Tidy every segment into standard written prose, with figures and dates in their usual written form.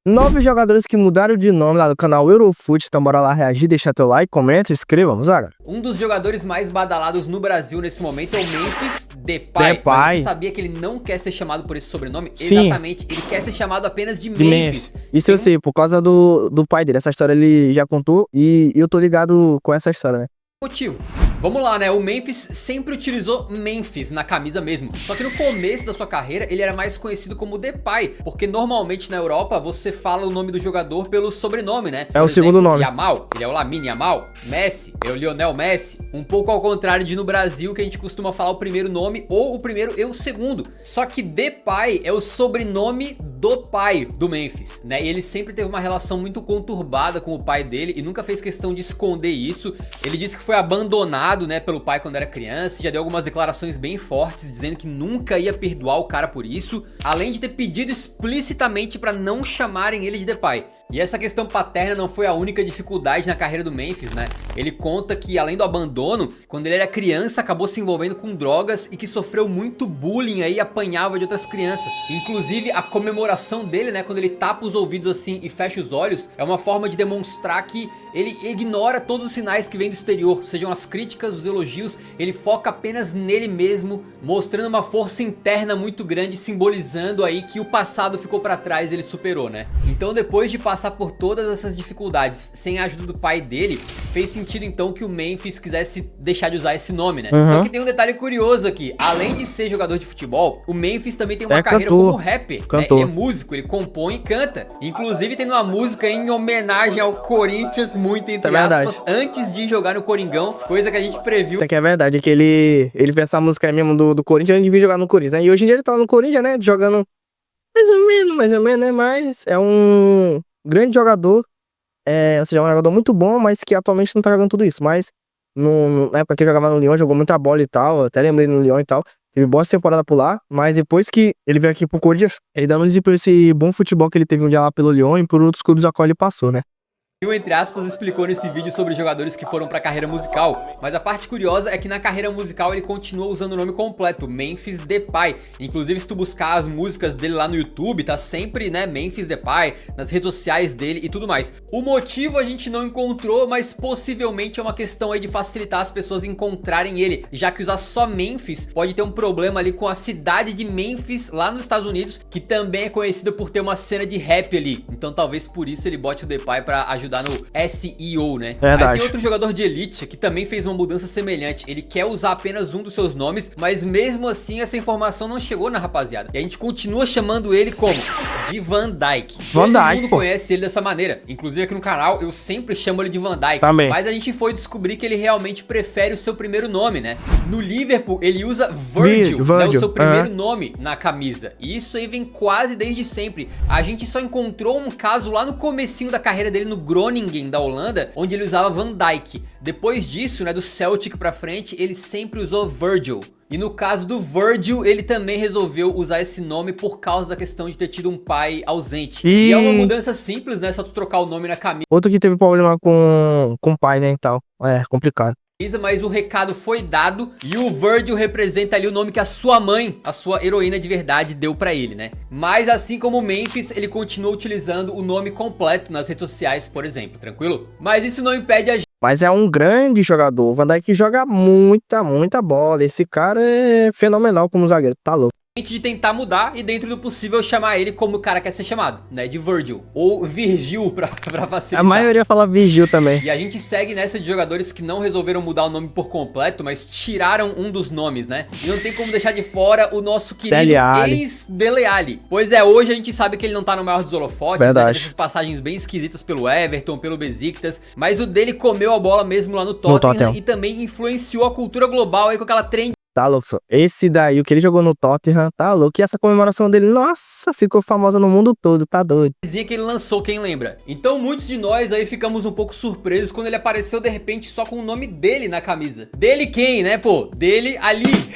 9 jogadores que mudaram de nome lá do canal Eurofut. Então bora lá reagir, deixar teu like, comenta, inscreva, vamos lá. Um dos jogadores mais badalados no Brasil nesse momento é o Memphis Depay. Depay. Mas você sabia que ele não quer ser chamado por esse sobrenome? Sim. Exatamente, ele quer ser chamado apenas de De Memphis. Isso eu sei, por causa do pai dele. Essa história ele já contou e eu tô ligado com essa história, né? Motivo. Vamos lá, né? O Memphis sempre utilizou Memphis na camisa mesmo. Só que no começo da sua carreira, ele era mais conhecido como Depay. Porque normalmente na Europa, você fala o nome do jogador pelo sobrenome, né? É o segundo nome. Yamal, ele é o Lamine Yamal. Messi, é o Lionel Messi. Um pouco ao contrário de no Brasil, que a gente costuma falar o primeiro nome ou o primeiro e o segundo. Só que Depay é o sobrenome do pai do Memphis, né? E ele sempre teve uma relação muito conturbada com o pai dele e nunca fez questão de esconder isso. Ele disse que foi abandonado, né, pelo pai quando era criança, já deu algumas declarações bem fortes, dizendo que nunca ia perdoar o cara por isso, além de ter pedido explicitamente pra não chamarem ele de Depay. E essa questão paterna não foi a única dificuldade na carreira do Memphis, né? Ele conta que, além do abandono, quando ele era criança, acabou se envolvendo com drogas e que sofreu muito bullying aí e apanhava de outras crianças. Inclusive, a comemoração dele, né, quando ele tapa os ouvidos assim e fecha os olhos, é uma forma de demonstrar que ele ignora todos os sinais que vêm do exterior, sejam as críticas, os elogios, ele foca apenas nele mesmo, mostrando uma força interna muito grande, simbolizando aí que o passado ficou pra trás e ele superou, né? Então, depois de passar por todas essas dificuldades sem a ajuda do pai dele, fez sentido então que o Memphis quisesse deixar de usar esse nome, né? Só que tem um detalhe curioso aqui, além de ser jogador de futebol, o Memphis também tem uma carreira como rapper, né? Ele é músico, ele compõe e canta. Inclusive tem uma música em homenagem ao Corinthians, muito entre aspas, antes de jogar no Coringão, coisa que a gente previu. Isso aqui é verdade, que ele fez essa música aí mesmo do Corinthians antes de vir jogar no Corinthians, né? E hoje em dia ele tá no Corinthians, né? Jogando mais ou menos, né? Mas é um grande jogador, ou seja, é um jogador muito bom, mas que atualmente não tá jogando tudo isso. Mas na época que ele jogava no Lyon, jogou muita bola e tal, até lembrei no Lyon e tal. Teve boa temporada por lá, mas depois que ele veio aqui pro Corinthians, ele dando desempenho esse bom futebol que ele teve um dia lá pelo Lyon e por outros clubes a qual ele passou, né? Entre aspas, explicou nesse vídeo sobre jogadores que foram pra carreira musical, mas a parte curiosa é que na carreira musical ele continua usando o nome completo, Memphis Depay. Inclusive, se tu buscar as músicas dele lá no YouTube, tá sempre, né, Memphis Depay, nas redes sociais dele e tudo mais. O motivo a gente não encontrou, mas possivelmente é uma questão aí de facilitar as pessoas encontrarem ele, já que usar só Memphis pode ter um problema ali com a cidade de Memphis, lá nos Estados Unidos, que também é conhecida por ter uma cena de rap ali. Então talvez por isso ele bote o Depay pra ajudar no SEO, né? Verdade. Aí tem outro jogador de elite que também fez uma mudança semelhante. Ele quer usar apenas um dos seus nomes, mas mesmo assim essa informação não chegou na rapaziada. E a gente continua chamando ele como de Van Dijk. Todo mundo conhece ele dessa maneira. Inclusive aqui no canal eu sempre chamo ele de Van Dijk. Também. Mas a gente foi descobrir que ele realmente prefere o seu primeiro nome, né? No Liverpool ele usa Virgil, né, o seu primeiro nome na camisa. E isso aí vem quase desde sempre. A gente só encontrou um caso lá no comecinho da carreira dele no Groningen da Holanda, onde ele usava Van Dijk. Depois disso, né, do Celtic pra frente, ele sempre usou Virgil. E no caso do Virgil, ele também resolveu usar esse nome por causa da questão de ter tido um pai ausente. E é uma mudança simples, né, só tu trocar o nome na camisa. Outro que teve problema com o pai, né, e tal. É complicado. Mas o recado foi dado e o Virgil representa ali o nome que a sua mãe, a sua heroína de verdade, deu pra ele, né? Mas assim como o Memphis, ele continua utilizando o nome completo nas redes sociais, por exemplo, tranquilo? Mas isso não impede a gente... Mas é um grande jogador, o Van Dijk joga muita bola, esse cara é fenomenal como zagueiro, tá louco. De tentar mudar e dentro do possível chamar ele como o cara quer ser chamado, né, de Virgil ou Virgil pra facilitar. A maioria fala Virgil também. E a gente segue nessa de jogadores que não resolveram mudar o nome por completo, mas tiraram um dos nomes, né? E não tem como deixar de fora o nosso querido ex-Dele Alli. Pois é, hoje a gente sabe que ele não tá no maior dos holofotes, né, essas passagens bem esquisitas pelo Everton, pelo Besiktas, mas o dele comeu a bola mesmo lá no Tottenham e também influenciou a cultura global aí com aquela trend. Tá louco, só. Esse daí, o que ele jogou no Tottenham, tá louco. E essa comemoração dele, nossa, ficou famosa no mundo todo, tá doido. Dizia que ele lançou, quem lembra? Então muitos de nós aí ficamos um pouco surpresos quando ele apareceu de repente só com o nome dele na camisa. Dele quem, né, pô? Dele ali.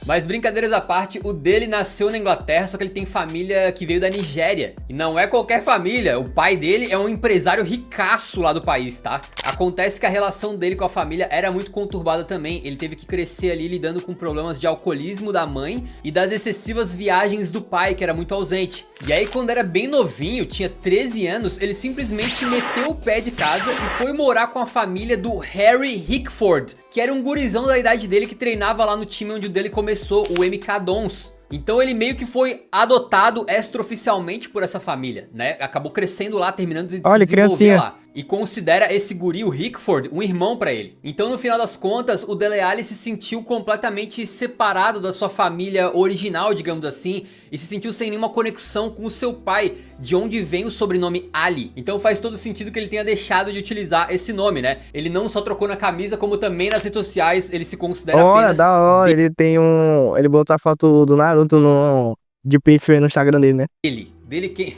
Mas brincadeiras à parte, o dele nasceu na Inglaterra, só que ele tem família que veio da Nigéria. E não é qualquer família, o pai dele é um empresário ricaço lá do país, tá? Acontece que a relação dele com a família era muito conturbada também. Ele teve que crescer ali lidando com problemas de alcoolismo da mãe e das excessivas viagens do pai, que era muito ausente. E aí quando era bem novinho, tinha 13 anos, ele simplesmente meteu o pé de casa e foi morar com a família do Harry Hickford, que era um gurizão da idade dele que treinava lá no time onde o dele começou, o MK Dons. Então ele meio que foi adotado extraoficialmente por essa família, né? Acabou crescendo lá, terminando de se desenvolver criancinha lá. E considera esse guri, o Hickford, um irmão pra ele. Então no final das contas, o Dele Alli se sentiu completamente separado da sua família original, digamos assim. E se sentiu sem nenhuma conexão com o seu pai, de onde vem o sobrenome Ali. Então faz todo sentido que ele tenha deixado de utilizar esse nome, né? Ele não só trocou na camisa, como também nas redes sociais, ele se considera apenas... Da hora, ele tem um... Ele botou a foto do Naruto de perfil no Instagram dele, né? Dele quem...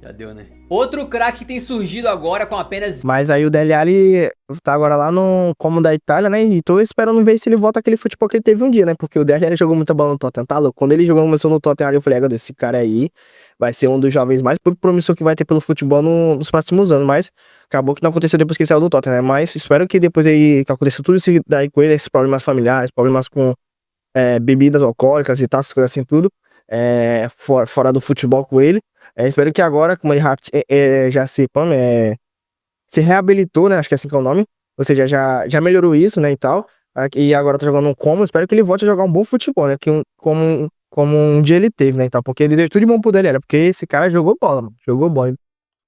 Já deu, né? Outro craque que tem surgido agora com apenas... Mas aí o Dele Alli tá agora lá no Como da Itália, né? E tô esperando ver se ele volta aquele futebol que ele teve um dia, né? Porque o Dele Alli jogou muita bola no Tottenham, tá louco? Quando ele começou no Tottenham, eu falei, esse cara aí vai ser um dos jovens mais promissor que vai ter pelo futebol nos próximos anos. Mas acabou que não aconteceu depois que ele saiu do Tottenham, né? Mas espero que depois aí, que aconteceu tudo isso daí com ele, esses problemas familiares, problemas com bebidas alcoólicas e tal, essas coisas assim, tudo. Fora do futebol com ele. Espero que agora, como ele já se reabilitou, né? Acho que é assim que é o nome. Ou seja, já melhorou isso, né? E tal. E agora tá jogando um Como. Espero que ele volte a jogar um bom futebol, né? Como um dia ele teve, né? Então, porque ele desejo tudo de bom pro dele, porque esse cara jogou bola, mano. Jogou bola.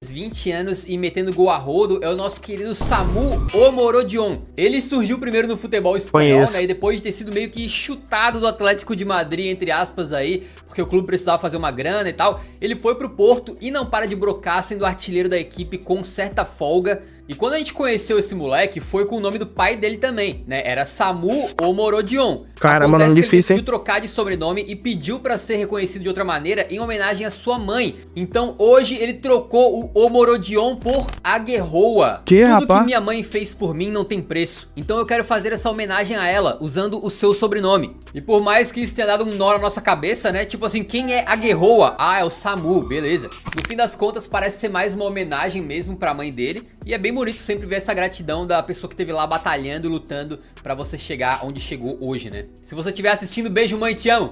20 anos e metendo gol a rodo é o nosso querido Samu Omorodion. Ele surgiu primeiro no futebol espanhol, né? E depois de ter sido meio que chutado do Atlético de Madrid, entre aspas aí, porque o clube precisava fazer uma grana e tal, ele foi pro Porto e não para de brocar, sendo artilheiro da equipe com certa folga. E quando a gente conheceu esse moleque, foi com o nome do pai dele também, né? Era Samu Omorodion. Caramba, nome difícil, ele decidiu trocar de sobrenome e pediu pra ser reconhecido de outra maneira em homenagem à sua mãe. Então hoje ele trocou o Omorodion por Aguerroa. Tudo que minha mãe fez por mim não tem preço. Então eu quero fazer essa homenagem a ela, usando o seu sobrenome. E por mais que isso tenha dado um nó na nossa cabeça, né? Tipo assim, quem é Aguerroa? Ah, é o Samu, beleza. No fim das contas, parece ser mais uma homenagem mesmo pra mãe dele. E é bem bonito sempre ver essa gratidão da pessoa que esteve lá batalhando e lutando pra você chegar onde chegou hoje, né? Se você estiver assistindo, beijo mãe, te amo!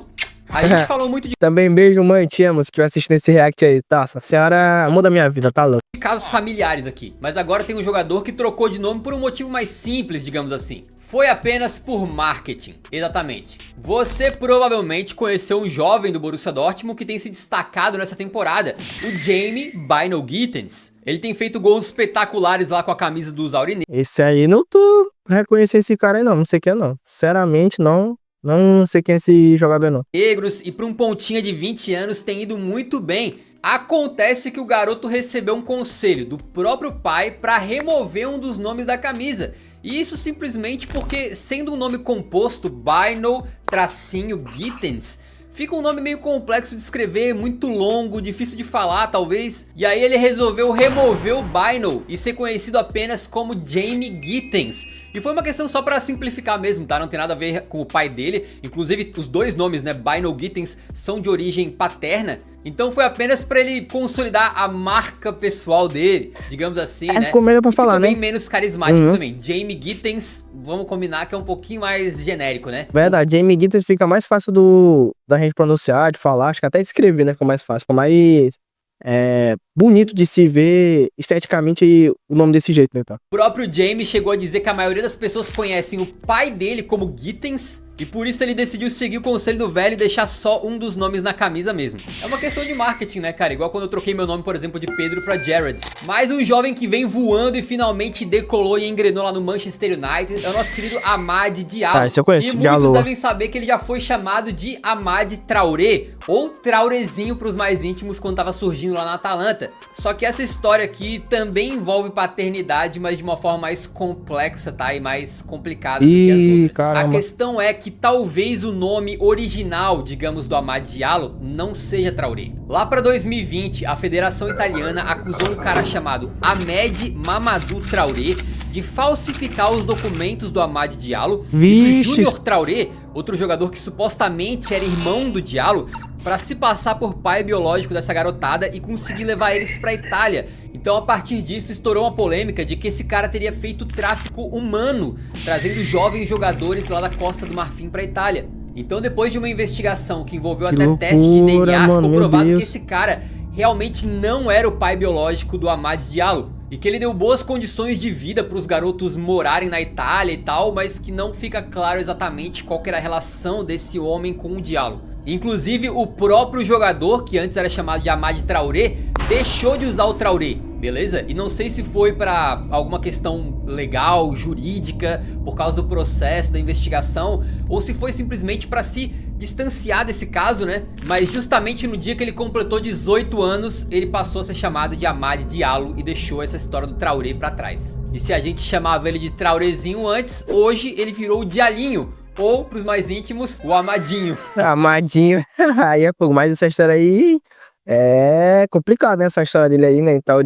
A gente falou muito de... Também beijo mãe, te amo, se estiver assistindo esse react aí, tá? A senhora muda minha vida, tá louco? Casos familiares aqui, mas agora tem um jogador que trocou de nome por um motivo mais simples, digamos assim. Foi apenas por marketing, exatamente. Você provavelmente conheceu um jovem do Borussia Dortmund que tem se destacado nessa temporada, o Jamie Bynoe Gittens. Ele tem feito gols espetaculares lá com a camisa dos Aurinegros. Esse aí não tô reconhecendo esse cara aí não sei quem é não. Sinceramente não sei quem é esse jogador não. Negros e para um pontinha de 20 anos tem ido muito bem. Acontece que o garoto recebeu um conselho do próprio pai para remover um dos nomes da camisa. E isso simplesmente porque, sendo um nome composto, Bynoe-Gittens, fica um nome meio complexo de escrever, muito longo, difícil de falar talvez. E aí ele resolveu remover o Bynoe e ser conhecido apenas como Jamie Gittens. E foi uma questão só pra simplificar mesmo, tá? Não tem nada a ver com o pai dele. Inclusive os dois nomes, né, Bynoe Gittens, são de origem paterna. Então foi apenas pra ele consolidar a marca pessoal dele, digamos assim, né? Ficou melhor pra falar, né? Bem menos carismático também. Jamie Gittens, vamos combinar que é um pouquinho mais genérico, né? Verdade, Jamie Gittens fica mais fácil da gente pronunciar, de falar, acho que até de escrever, né? Fica mais fácil, fica mais bonito de se ver esteticamente o nome desse jeito, né? Tá? O próprio Jamie chegou a dizer que a maioria das pessoas conhecem o pai dele como Gittens e por isso ele decidiu seguir o conselho do velho e deixar só um dos nomes na camisa mesmo. É uma questão de marketing, né, cara? Igual quando eu troquei meu nome, por exemplo, de Pedro pra Jared. Mais um jovem que vem voando e finalmente decolou e engrenou lá no Manchester United é o nosso querido Amad Diallo. Esse eu conheço, e muitos Diallo. devem saber que ele já foi chamado de Amad Traoré, ou Traorezinho pros mais íntimos quando tava surgindo lá na Atalanta. Só que essa história aqui também envolve paternidade, mas de uma forma mais complexa, tá? E mais complicada do que as outras. Caramba. A questão é que talvez o nome original, digamos, do Amad Diallo não seja Traoré. Lá pra 2020, a Federação Italiana acusou um cara chamado Ahmed Mamadou Traoré de falsificar os documentos do Amad Diallo. Vixe. E o Júnior Traoré, outro jogador que supostamente era irmão do Diallo, para se passar por pai biológico dessa garotada e conseguir levar eles pra Itália. Então a partir disso estourou uma polêmica de que esse cara teria feito tráfico humano, trazendo jovens jogadores lá da Costa do Marfim pra Itália. Então depois de uma investigação que envolveu até teste de DNA, ficou provado que esse cara realmente não era o pai biológico do Amad Diallo. E que ele deu boas condições de vida para os garotos morarem na Itália e tal, mas que não fica claro exatamente qual que era a relação desse homem com o Diallo. Inclusive o próprio jogador, que antes era chamado de Amad Traoré, deixou de usar o Traoré, beleza? E não sei se foi para alguma questão legal, jurídica, por causa do processo, da investigação, ou se foi simplesmente para se distanciar desse caso, né? Mas justamente no dia que ele completou 18 anos, ele passou a ser chamado de Amad Diallo e deixou essa história do Traoré pra trás. E se a gente chamava ele de Traorezinho antes, hoje ele virou o Dialinho, ou pros mais íntimos, o Amadinho. Amadinho. Aí é pouco, mas essa história aí é complicada, né? Essa história dele aí, né? E tal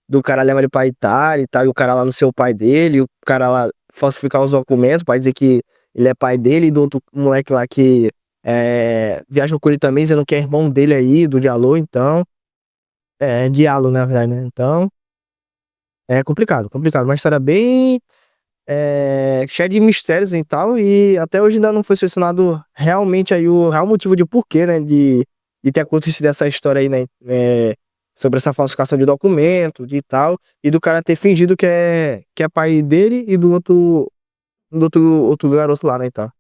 do cara levar ele pra Itália e tal, e o cara lá no seu pai dele, e o cara lá falsificar os documentos pra dizer que ele é pai dele, e do outro moleque lá que viajou com ele também, dizendo que é irmão dele aí, do Diallo, então. Diallo, na verdade, né? Então. É complicado. Uma história bem cheia de mistérios e tal, e até hoje ainda não foi solucionado realmente aí o real motivo de porquê, né? De ter acontecido essa história aí, né? Sobre essa falsificação de documento e tal, e do cara ter fingido que é pai dele e do outro garoto lá, né? E tal.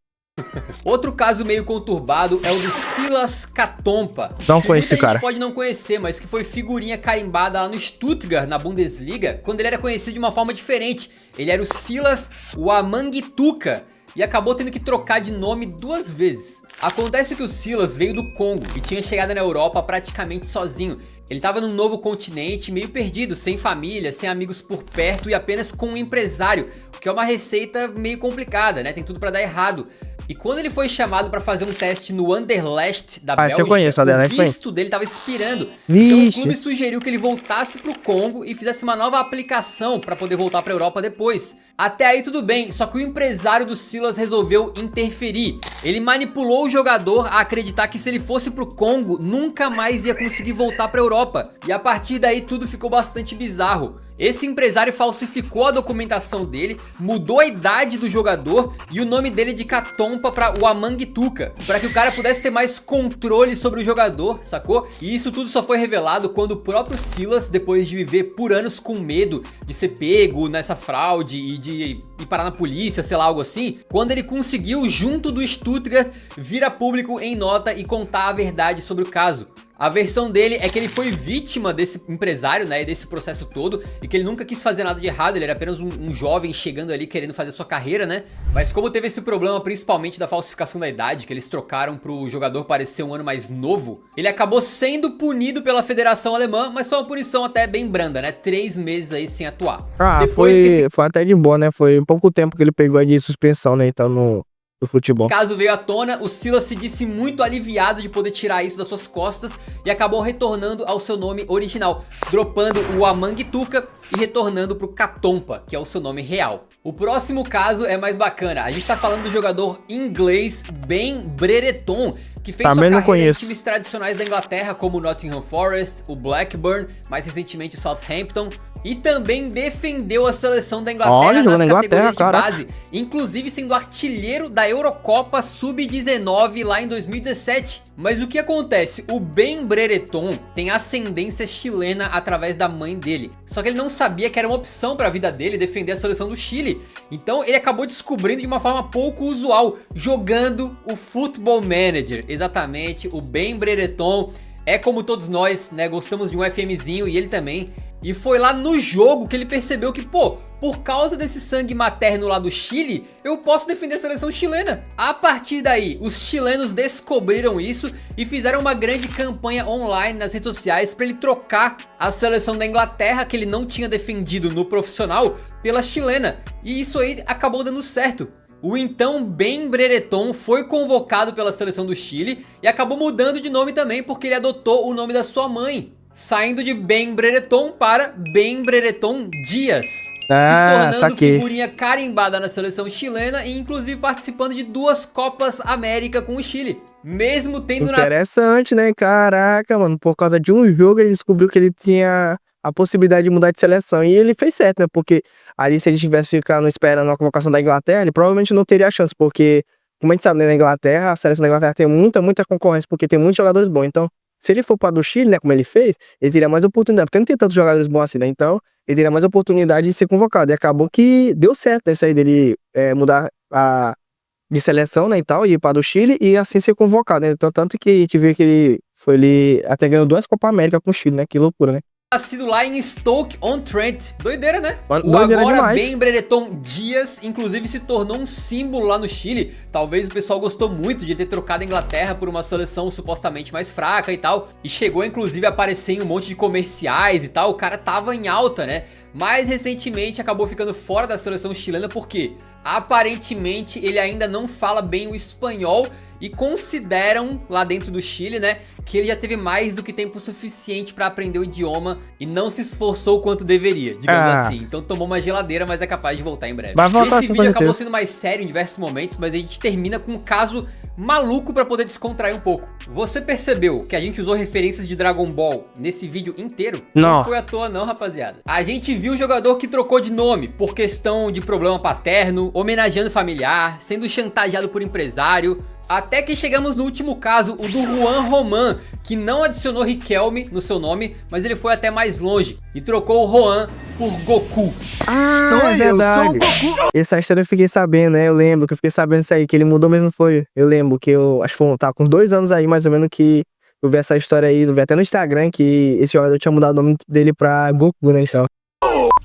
Outro caso meio conturbado é o do Silas Catompa. Não conheci, muita cara. gente pode não conhecer, mas que foi figurinha carimbada lá no Stuttgart, na Bundesliga, quando ele era conhecido de uma forma diferente. Ele era o Silas Wamangituka e acabou tendo que trocar de nome 2 vezes. Acontece que o Silas veio do Congo e tinha chegado na Europa praticamente sozinho. Ele estava num novo continente, meio perdido, sem família, sem amigos por perto e apenas com um empresário, o que é uma receita meio complicada, né? Tem tudo pra dar errado. E quando ele foi chamado pra fazer um teste no Anderlecht da Bélgica, eu conheço, o visto dele tava expirando. Vixe. Então o clube sugeriu que ele voltasse pro Congo e fizesse uma nova aplicação pra poder voltar pra Europa depois. Até aí tudo bem, só que o empresário do Silas resolveu interferir. Ele manipulou o jogador a acreditar que se ele fosse pro Congo, nunca mais ia conseguir voltar pra Europa. E a partir daí tudo ficou bastante bizarro. Esse empresário falsificou a documentação dele, mudou a idade do jogador e o nome dele de Catompa pra Wamangituka, para que o cara pudesse ter mais controle sobre o jogador, sacou? E isso tudo só foi revelado quando o próprio Silas, depois de viver por anos com medo de ser pego nessa fraude e de ir parar na polícia, sei lá, algo assim, quando ele conseguiu, junto do Stuttgart, vir a público em nota e contar a verdade sobre o caso. A versão dele é que ele foi vítima desse empresário, né, e desse processo todo, e que ele nunca quis fazer nada de errado, ele era apenas um jovem chegando ali querendo fazer sua carreira, né? Mas como teve esse problema principalmente da falsificação da idade, que eles trocaram pro jogador parecer um ano mais novo, ele acabou sendo punido pela Federação Alemã, mas foi uma punição até bem branda, né? 3 meses aí sem atuar. Depois foi até de boa, né? Foi pouco tempo que ele pegou aí de suspensão, né? Então do futebol. O caso veio à tona, o Silas se disse muito aliviado de poder tirar isso das suas costas e acabou retornando ao seu nome original, dropando o Wamangituka e retornando pro Catompa, que é o seu nome real. O próximo caso é mais bacana, a gente tá falando do jogador inglês Ben Brereton, que fez sua carreira em times tradicionais da Inglaterra como o Nottingham Forest, o Blackburn, mais recentemente o Southampton, e também defendeu a seleção da Inglaterra nas categorias de base, inclusive sendo artilheiro da Eurocopa Sub-19 lá em 2017. Mas o que acontece? O Ben Brereton tem ascendência chilena através da mãe dele, só que ele não sabia que era uma opção para a vida dele defender a seleção do Chile. Então ele acabou descobrindo de uma forma pouco usual, jogando o Football Manager. Exatamente, o Ben Brereton é como todos nós, né? Gostamos de um FMzinho e ele também. E foi lá no jogo que ele percebeu que, pô, por causa desse sangue materno lá do Chile, eu posso defender a seleção chilena. A partir daí, os chilenos descobriram isso e fizeram uma grande campanha online nas redes sociais para ele trocar a seleção da Inglaterra, que ele não tinha defendido no profissional, pela chilena. E isso aí acabou dando certo. O então Ben Brereton foi convocado pela seleção do Chile e acabou mudando de nome também porque ele adotou o nome da sua mãe. saindo de Ben Brereton para Ben Brereton Dias, se tornando saquei. figurinha carimbada na seleção chilena e inclusive participando de 2 Copas América com o Chile, mesmo tendo Interessante, né? Caraca, mano, por causa de um jogo ele descobriu que ele tinha a possibilidade de mudar de seleção. E ele fez certo, né? Porque ali, se ele tivesse ficando esperando a convocação da Inglaterra, ele provavelmente não teria chance, porque, como a gente sabe, né, na Inglaterra, a seleção da Inglaterra tem muita concorrência, porque tem muitos jogadores bons. Então, se ele for para do Chile, né, como ele fez, ele teria mais oportunidade, porque não tem tantos jogadores bons assim, né? Então, ele teria mais oportunidade de ser convocado. E acabou que deu certo, né, isso aí dele mudar de seleção, né, e tal, e ir para do Chile e assim ser convocado, né? Então, tanto que a gente vê que ele até ganhou 2 Copa América com o Chile, né? Que loucura, né? nascido lá em Stoke-on-Trent. Doideira, né? O Doideira agora demais. Ben Brereton Dias, inclusive, se tornou um símbolo lá no Chile. Talvez o pessoal gostou muito de ter trocado a Inglaterra por uma seleção supostamente mais fraca e tal. E chegou, inclusive, a aparecer em um monte de comerciais e tal. O cara tava em alta, né? Mas recentemente acabou ficando fora da seleção chilena porque aparentemente ele ainda não fala bem o espanhol e consideram lá dentro do Chile, né, que ele já teve mais do que tempo suficiente pra aprender o idioma e não se esforçou o quanto deveria, digamos assim. Então tomou uma geladeira, mas é capaz de voltar em breve. Vai voltar, Esse vídeo acabou sendo mais sério em diversos momentos, mas a gente termina com um caso maluco pra poder descontrair um pouco. Você percebeu que a gente usou referências de Dragon Ball nesse vídeo inteiro? Não foi à toa não, rapaziada. A gente viu o jogador que trocou de nome por questão de problema paterno, homenageando familiar, sendo chantageado por empresário, até que chegamos no último caso, o do Juan Román, que não adicionou Riquelme no seu nome, mas ele foi até mais longe e trocou o Juan por Goku. É verdade. Eu sou o Goku. Essa história eu fiquei sabendo, né? Eu lembro que eu fiquei sabendo isso aí, que ele mudou mesmo, foi. Eu lembro que acho que foi, tá com 2 anos aí, mais ou menos, que eu vi essa história aí, eu vi até no Instagram, que esse jogador tinha mudado o nome dele pra Goku, né, então.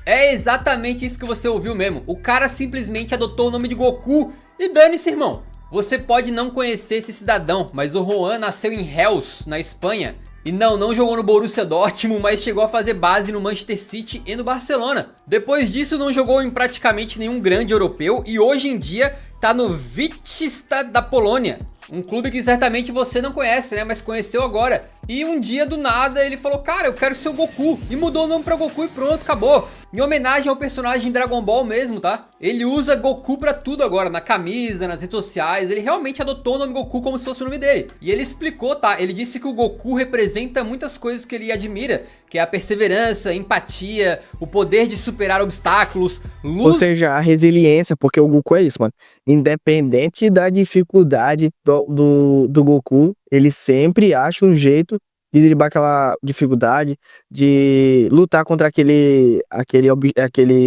É exatamente isso que você ouviu mesmo. O cara simplesmente adotou o nome de Goku e dane-se, irmão. Você pode não conhecer esse cidadão, mas o Juan nasceu em Reus, na Espanha. E não jogou no Borussia Dortmund, mas chegou a fazer base no Manchester City e no Barcelona. Depois disso não jogou em praticamente nenhum grande europeu e hoje em dia tá no Wisła da Polônia. Um clube que certamente você não conhece, né? Mas conheceu agora. E um dia do nada ele falou, cara, eu quero ser o Goku. E mudou o nome pra Goku e pronto, acabou. Em homenagem ao personagem Dragon Ball mesmo, tá? Ele usa Goku pra tudo agora, na camisa, nas redes sociais. Ele realmente adotou o nome Goku como se fosse o nome dele. E ele explicou, tá? Ele disse que o Goku representa muitas coisas que ele admira, que é a perseverança, empatia, o poder de superar obstáculos, luz... Ou seja, a resiliência, porque o Goku é isso, mano. Independente da dificuldade do Goku, ele sempre acha um jeito de driblar aquela dificuldade, de lutar contra aquele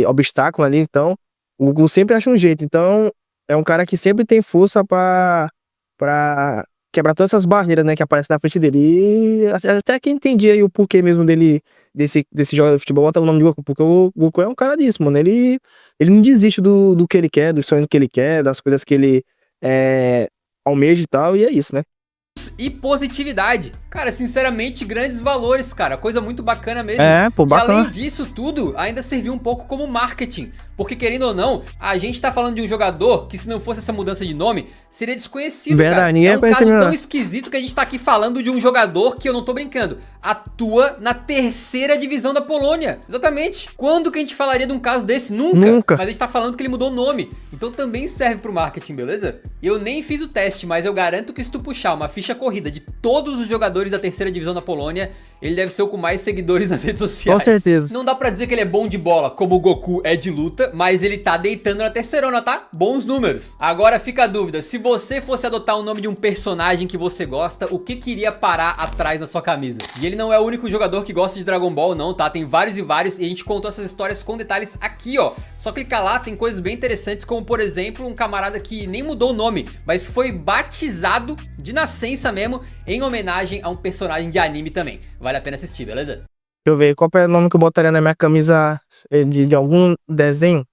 obstáculo ali. Então, o Goku sempre acha um jeito. Então, é um cara que sempre tem força pra quebrar todas essas barreiras, né, que aparecem na frente dele. E até que entendi aí o porquê mesmo desse jogador de futebol botar o nome de Goku, porque o Goku é um cara disso, mano. Ele não desiste do que ele quer, dos sonhos que ele quer, das coisas que ele almeja e tal, e é isso, né? E positividade. Cara, sinceramente, grandes valores, cara. Coisa muito bacana mesmo. Bacana. E além disso tudo, ainda serviu um pouco como marketing. Porque querendo ou não, a gente tá falando de um jogador que se não fosse essa mudança de nome, seria desconhecido, cara. É um caso tão esquisito que a gente tá aqui falando de um jogador que eu não tô brincando. Atua na 3ª divisão da Polônia. Exatamente. Quando que a gente falaria de um caso desse? Nunca. Mas a gente tá falando que ele mudou o nome. Então também serve pro marketing, beleza? Eu nem fiz o teste, mas eu garanto que se tu puxar uma ficha corrida de todos os jogadores da 3ª divisão da Polônia, ele deve ser o com mais seguidores nas redes sociais. Com certeza. Não dá pra dizer que ele é bom de bola, como o Goku é de luta, mas ele tá deitando na terceirona, tá? Bons números. Agora fica a dúvida, se você fosse adotar o nome de um personagem que você gosta, o que queria parar atrás da sua camisa? E ele não é o único jogador que gosta de Dragon Ball, não, tá? Tem vários e vários, e a gente contou essas histórias com detalhes aqui, ó. Só clicar lá, tem coisas bem interessantes, como por exemplo, um camarada que nem mudou o nome, mas foi batizado de nascença mesmo, em homenagem a um personagem de anime também. Vale a pena assistir, beleza? Deixa eu ver, qual é o nome que eu botaria na minha camisa de algum desenho?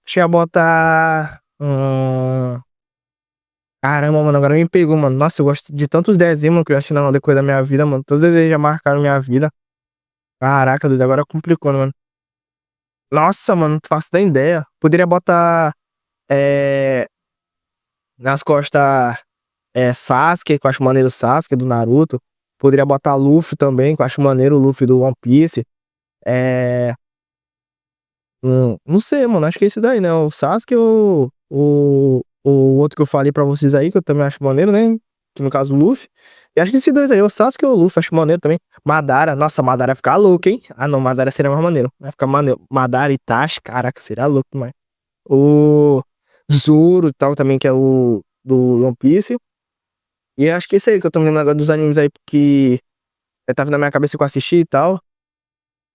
Deixa eu botar... Caramba, mano, agora me pegou, mano. Nossa, eu gosto de tantos desenhos, mano, que eu acho no decorrer da minha vida, mano. Todos eles já marcaram minha vida. Caraca, doido, agora complicou, mano. Nossa, mano, não faço nem ideia. Poderia botar nas costas Sasuke, que eu acho maneiro o Sasuke, do Naruto. Poderia botar Luffy também, que eu acho maneiro o Luffy do One Piece. É. Não sei, mano. Acho que é esse daí, né? O Sasuke ou o outro que eu falei pra vocês aí, que eu também acho maneiro, né? Que no caso o Luffy. E acho que esses dois aí, o Sasuke ou o Luffy, acho maneiro também. Madara, nossa, Madara ia ficar louco, hein? Ah, não, Madara seria mais maneiro. Vai ficar maneiro. Madara, Itachi, caraca, seria louco demais. O Zoro e tal também, que é o do One Piece. E acho que esse aí que eu tô me lembrando agora dos animes aí, porque tava na minha cabeça que eu assisti e tal.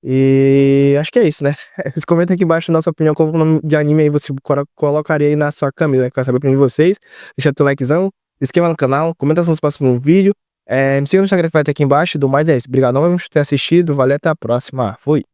E acho que é isso, né? Vocês comentem aqui embaixo a nossa opinião, qual o nome de anime aí você colocaria aí na sua camisa, né? Quero saber a opinião de vocês. Deixa teu likezão, se inscreva no canal, comenta nos próximos vídeos. Me siga no Instagram que vai ter aqui embaixo. Do mais é isso. Obrigado novamente por ter assistido. Valeu, até a próxima. Fui.